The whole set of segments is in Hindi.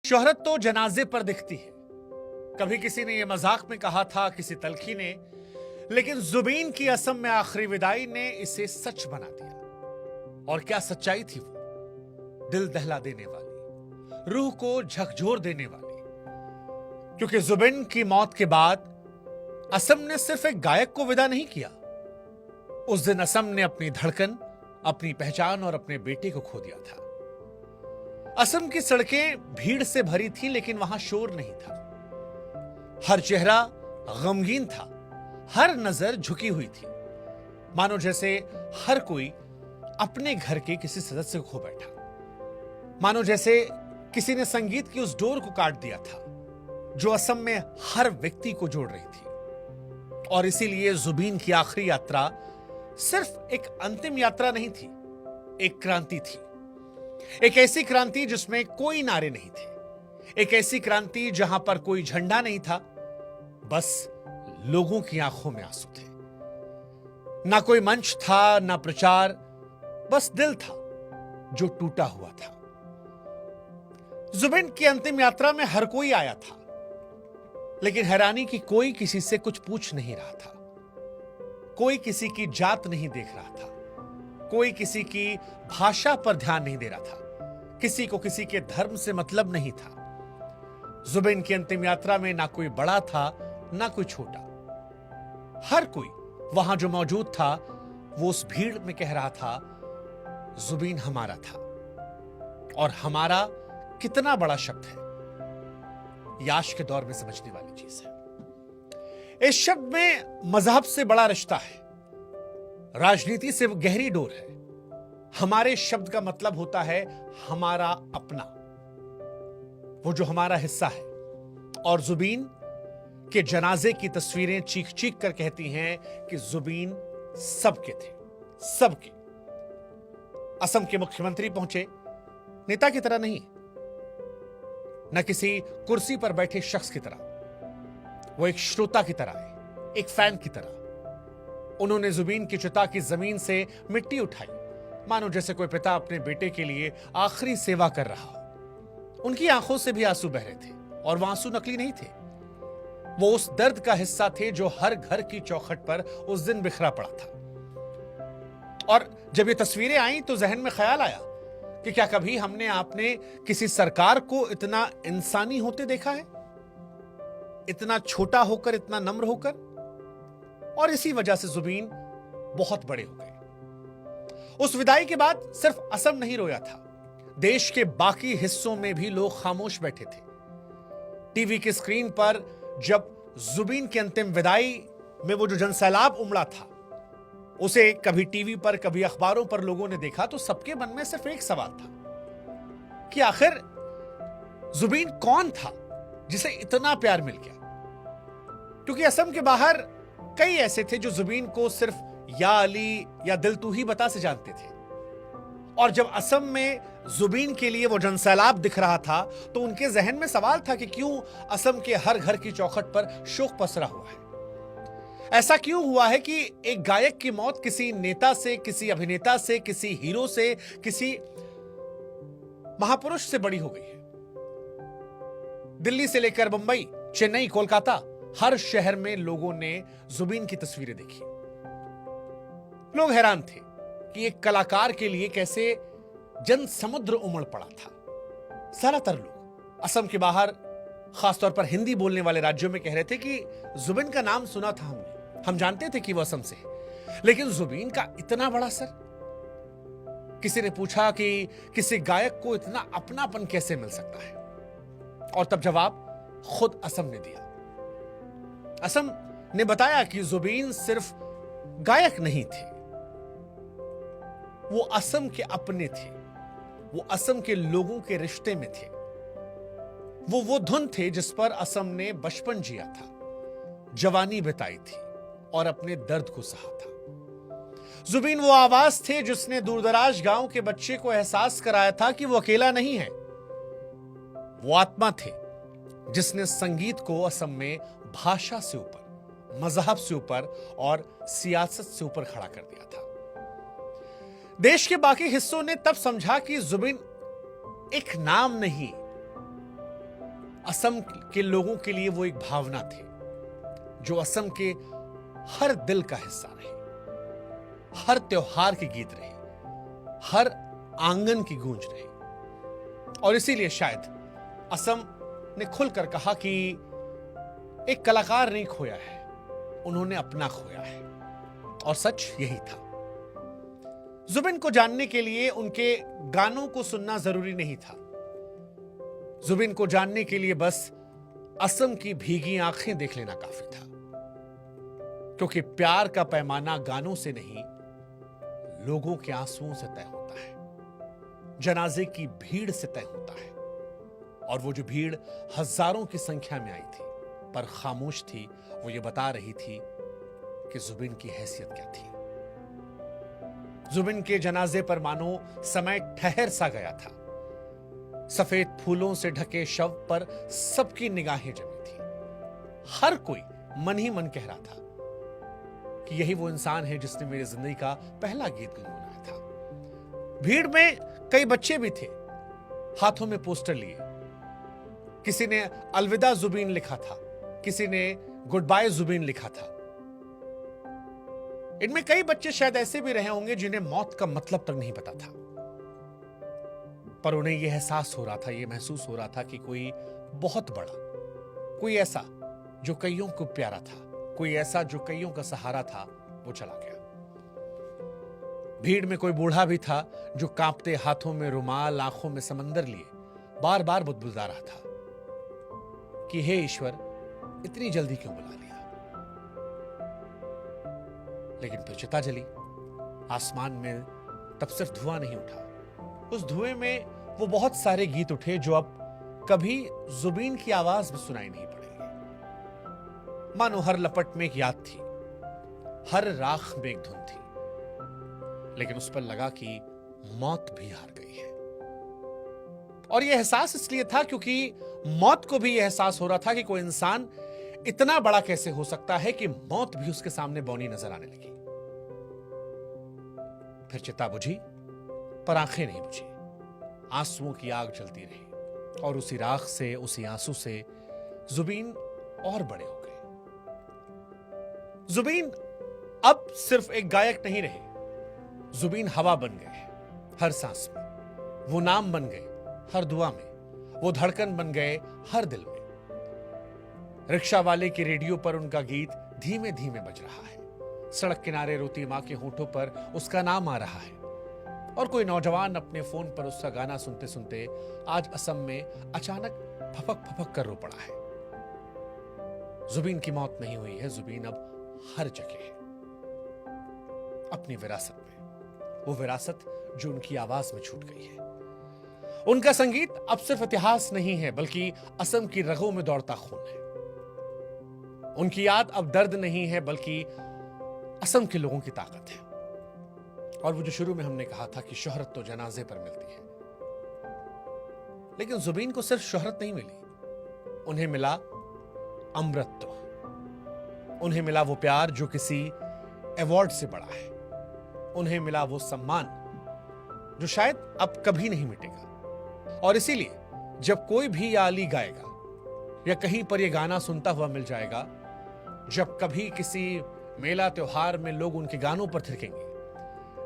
शोहरत तो जनाजे पर दिखती है। कभी किसी ने यह मजाक में कहा था, किसी तलखी ने, लेकिन जुबीन की असम में आखिरी विदाई ने इसे सच बना दिया। और क्या सच्चाई थी वो, दिल दहला देने वाली, रूह को झकझोर देने वाली। क्योंकि जुबिन की मौत के बाद असम ने सिर्फ एक गायक को विदा नहीं किया। उस दिन असम ने अपनी धड़कन, अपनी पहचान और अपने बेटे को खो दिया था। असम की सड़कें भीड़ से भरी थी, लेकिन वहां शोर नहीं था। हर चेहरा गमगीन था, हर नजर झुकी हुई थी, मानो जैसे हर कोई अपने घर के किसी सदस्य को खो बैठा। मानो जैसे किसी ने संगीत की उस डोर को काट दिया था जो असम में हर व्यक्ति को जोड़ रही थी। और इसीलिए जुबीन की आखिरी यात्रा सिर्फ एक अंतिम यात्रा नहीं थी, एक क्रांति थी। एक ऐसी क्रांति जिसमें कोई नारे नहीं थे, एक ऐसी क्रांति जहां पर कोई झंडा नहीं था, बस लोगों की आंखों में आंसू थे। ना कोई मंच था, ना प्रचार, बस दिल था जो टूटा हुआ था। जुबिन की अंतिम यात्रा में हर कोई आया था, लेकिन हैरानी की कोई किसी से कुछ पूछ नहीं रहा था। कोई किसी की जात नहीं देख रहा था, कोई किसी की भाषा पर ध्यान नहीं दे रहा था, किसी को किसी के धर्म से मतलब नहीं था। जुबिन की अंतिम यात्रा में ना कोई बड़ा था, ना कोई छोटा। हर कोई वहां जो मौजूद था वो उस भीड़ में कह रहा था, जुबिन हमारा था। और हमारा कितना बड़ा शब्द है, ये आज के दौर में समझने वाली चीज है। इस शब्द में मजहब से बड़ा रिश्ता है, राजनीति से गहरी डोर है। हमारे शब्द का मतलब होता है हमारा अपना, वो जो हमारा हिस्सा है। और जुबीन के जनाजे की तस्वीरें चीख चीख कर कहती हैं कि जुबीन सबके थे, सबके। असम के मुख्यमंत्री पहुंचे, नेता की तरह नहीं, न किसी कुर्सी पर बैठे शख्स की तरह, वो एक श्रोता की तरह है, एक फैन की तरह। उन्होंने जुबीन की चिता की जमीन से मिट्टी उठाई, मानो जैसे कोई पिता अपने बेटे के लिए आखिरी सेवा कर रहा हो। उनकी आंखों से भी आंसू बह रहे थे, और वो आंसू नकली नहीं थे। वो उस दर्द का हिस्सा थे जो हर घर की चौखट पर उस दिन बिखरा पड़ा था। और जब ये तस्वीरें आई तो जहन में ख्याल आया कि क्या कभी हमने आपने किसी सरकार को इतना इंसानी होते देखा है, इतना छोटा होकर, इतना नम्र होकर। और इसी वजह से जुबीन बहुत बड़े हो गए। उस विदाई के बाद सिर्फ असम नहीं रोया था, देश के बाकी हिस्सों में भी लोग खामोश बैठे थे। टीवी की स्क्रीन पर जब जुबीन की अंतिम विदाई में वो जो जनसैलाब उमड़ा था, उसे कभी टीवी पर, कभी अखबारों पर लोगों ने देखा, तो सबके मन में सिर्फ एक सवाल था कि आखिर जुबीन कौन था जिसे इतना प्यार मिल गया। क्योंकि असम के बाहर कई ऐसे थे जो जुबीन को सिर्फ या अली या दिल तू ही बता से जानते थे। और जब असम में जुबीन के लिए वो जनसैलाब दिख रहा था तो उनके जहन में सवाल था कि क्यों असम के हर घर की चौखट पर शोक पसरा हुआ है। ऐसा क्यों हुआ है कि एक गायक की मौत किसी नेता से, किसी अभिनेता से, किसी हीरो से, किसी महापुरुष से बड़ी हो गई है। दिल्ली से लेकर मुंबई, चेन्नई, कोलकाता, हर शहर में लोगों ने जुबीन की तस्वीरें देखी। लोग हैरान थे कि एक कलाकार के लिए कैसे जन समुद्र उमड़ पड़ा था। ज्यादातर लोग असम के बाहर, खासतौर पर हिंदी बोलने वाले राज्यों में कह रहे थे कि जुबीन का नाम सुना था हमने, हम जानते थे कि वह असम से है, लेकिन जुबीन का इतना बड़ा असर। किसी ने पूछा कि किसी गायक को इतना अपनापन कैसे मिल सकता है, और तब जवाब खुद असम ने दिया। असम ने बताया कि जुबीन सिर्फ गायक नहीं थे, वो असम के अपने थे, वो असम के लोगों के रिश्ते में थे। वो धुन थे जिस पर असम ने बचपन जिया था, जवानी बिताई थी और अपने दर्द को सहा था। जुबीन वो आवाज थे जिसने दूरदराज गांव के बच्चे को एहसास कराया था कि वो अकेला नहीं है। वो आत्मा थे जिसने संगीत को असम में भाषा से ऊपर, मजहब से ऊपर और सियासत से ऊपर खड़ा कर दिया था। देश के बाकी हिस्सों ने तब समझा कि जुबीन एक नाम नहीं, असम के लोगों के लिए वो एक भावना थी जो असम के हर दिल का हिस्सा रही, हर त्योहार की गीत रही, हर आंगन की गूंज रही। और इसीलिए शायद असम ने खुलकर कहा कि एक कलाकार नहीं खोया है, उन्होंने अपना खोया है। और सच यही था। जुबिन को जानने के लिए उनके गानों को सुनना जरूरी नहीं था। जुबिन को जानने के लिए बस असम की भीगी आंखें देख लेना काफी था, क्योंकि प्यार का पैमाना गानों से नहीं, लोगों के आंसुओं से तय होता है, जनाजे की भीड़ से तय होता है। और वो जो भीड़ हजारों की संख्या में आई थी पर खामोश थी, वो ये बता रही थी कि जुबिन की हैसियत क्या थी। जुबिन के जनाजे पर मानो समय ठहर सा गया था। सफेद फूलों से ढके शव पर सबकी निगाहें जमी थी। हर कोई मन ही मन कह रहा था कि यही वो इंसान है जिसने मेरी जिंदगी का पहला गीत गुनगुनाया था। भीड़ में कई बच्चे भी थे, हाथों में पोस्टर लिए। किसी ने अलविदा जुबिन लिखा था, किसी ने गुड बाय जुबिन लिखा था। इनमें कई बच्चे शायद ऐसे भी रहे होंगे जिन्हें मौत का मतलब तक नहीं पता था, पर उन्हें यह एहसास हो रहा था, यह महसूस हो रहा था कि कोई बहुत बड़ा, कोई ऐसा जो कईयों को प्यारा था, कोई ऐसा जो कईयों का सहारा था, वो चला गया। भीड़ में कोई बूढ़ा भी था जो कांपते हाथों में रुमाल, आंखों में समंदर लिए बार बार बुदबुदा रहा था कि हे ईश्वर, इतनी जल्दी क्यों बुला लिया। लेकिन फिर चिता जली। आसमान में तब सिर्फ धुआं नहीं उठा, उस धुएं में वो बहुत सारे गीत उठे जो अब कभी जुबिन की आवाज में सुनाई नहीं पड़ेंगे। मानो हर लपट में एक याद थी, हर राख में एक धुन थी, लेकिन उस पर लगा कि मौत भी हार गई है। और यह एहसास इसलिए था क्योंकि मौत को भी यह एहसास हो रहा था कि कोई इंसान इतना बड़ा कैसे हो सकता है कि मौत भी उसके सामने बौनी नजर आने लगी। फिर चिता बुझी, पर आंखें नहीं बुझी। आंसुओं की आग जलती रही और उसी राख से, उसी आंसू से जुबिन और बड़े हो गए। जुबिन अब सिर्फ एक गायक नहीं रहे, जुबिन हवा बन गए हर सांस में, वो नाम बन गए हर दुआ में, वो धड़कन बन गए हर दिल में। रिक्शा वाले के रेडियो पर उनका गीत धीमे धीमे बज रहा है, सड़क किनारे रोती मां के होठों पर उसका नाम आ रहा है, और कोई नौजवान अपने फोन पर उसका गाना सुनते सुनते आज असम में अचानक फपक फपक कर रो पड़ा है। जुबिन की मौत नहीं हुई है, जुबिन अब हर जगह है, अपनी विरासत में, वो विरासत जो उनकी आवाज में छूट गई है। उनका संगीत अब सिर्फ इतिहास नहीं है, बल्कि असम की रगों में दौड़ता खून है। उनकी याद अब दर्द नहीं है, बल्कि असम के लोगों की ताकत है। और वो जो शुरू में हमने कहा था कि शोहरत तो जनाजे पर मिलती है, लेकिन जुबिन को सिर्फ शोहरत नहीं मिली, उन्हें मिला अमृत। उन्हें मिला वो प्यार जो किसी अवार्ड से बड़ा है, उन्हें मिला वो सम्मान जो शायद अब कभी नहीं मिटेगा। और इसीलिए जब कोई भी ये आली गाएगा या कहीं पर ये गाना सुनता हुआ मिल जाएगा, जब कभी किसी मेला त्योहार में लोग उनके गानों पर थिरकेंगे,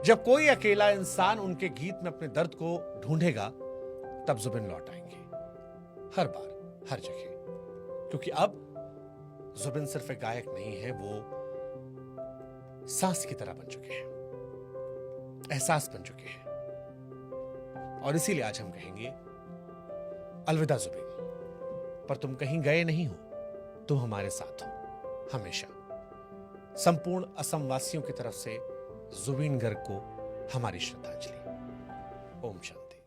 जब कोई अकेला इंसान उनके गीत में अपने दर्द को ढूंढेगा, तब जुबिन लौट आएंगे, हर बार, हर जगह। क्योंकि अब जुबिन सिर्फ एक गायक नहीं है, वो सांस की तरह बन चुके हैं, एहसास बन चुके हैं। और इसीलिए आज हम कहेंगे अलविदा जुबिन, पर तुम कहीं गए नहीं हो, तुम हमारे साथ हो हमेशा। संपूर्ण असम वासियों की तरफ से जुबिन गर्ग को हमारी श्रद्धांजलि। ओम शांति।